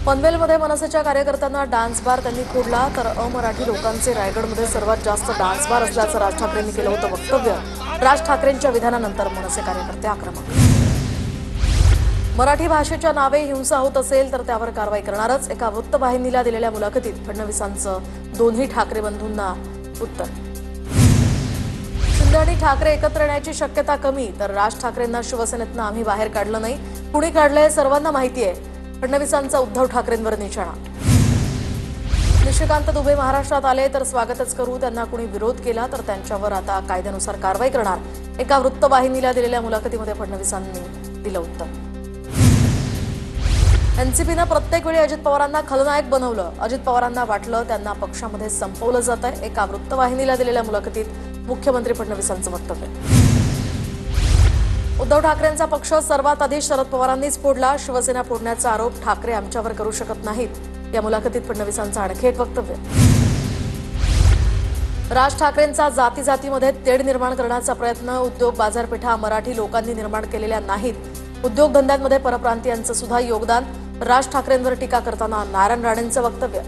पनवेलमध्ये मनसेच्या कार्यकर्त्यांना डान्स बार त्यांनी फोडला, तर अमराठी लोकांचे रायगडमध्ये सर्वात जास्त डान्स बार असल्याचं राज ठाकरेंनी केलं होतं वक्तव्य। राज ठाकरेंच्या विधानानंतर मनसे कार्यकर्ते आक्रमक। मराठी भाषेच्या नावे हिंसा होत असेल तर त्यावर कारवाई करणारच, एका वृत्तवाहिनीला दिलेल्या मुलाखतीत फडणवीसांचं दोन्ही ठाकरे बंधूंना उत्तर। शिंदे आणि ठाकरे एकत्र येण्याची शक्यता कमी, तर राज ठाकरेंना शिवसेनेतनं आम्ही बाहेर काढलं नाही, कुणी काढलंय सर्वांना माहिती आहे। फडणवीसांचा उद्धव ठाकरेंवर निशाणा। निशिकांत दुबे महाराष्ट्रात आले तर स्वागतच करू, त्यांना कुणी विरोध केला तर त्यांच्यावर आता कायद्यानुसार कारवाई करणार, एका वृत्तवाहिनीला दिलेल्या मुलाखतीमध्ये फडणवीसांनी दिलं उत्तर। एनसीपीनं प्रत्येक वेळी अजित पवारांना खलनायक बनवलं, अजित पवारांना वाटलं त्यांना पक्षामध्ये संपवलं जात आहे, एका वृत्तवाहिनीला दिलेल्या मुलाखतीत मुख्यमंत्री फडणवीसांचं वक्तव्य। उद्धव ठाकरेंचा पक्ष सर्वात आधी शरद पवारांनीच फोडला, शिवसेना फोडण्याचा आरोप ठाकरे आमच्यावर करू शकत नाहीत, या मुलाखतीत फडणवीसांचं आणखी एक वक्तव्य। राज ठाकरेंचा जाती जातीमध्ये तेढ निर्माण करण्याचा प्रयत्न, उद्योग बाजारपेठा मराठी लोकांनी निर्माण केलेल्या नाहीत, उद्योगधंद्यांमध्ये परप्रांतीयांचं सुद्धा योगदान, राज ठाकरेंवर टीका करताना नारायण राणेंचं वक्तव्य।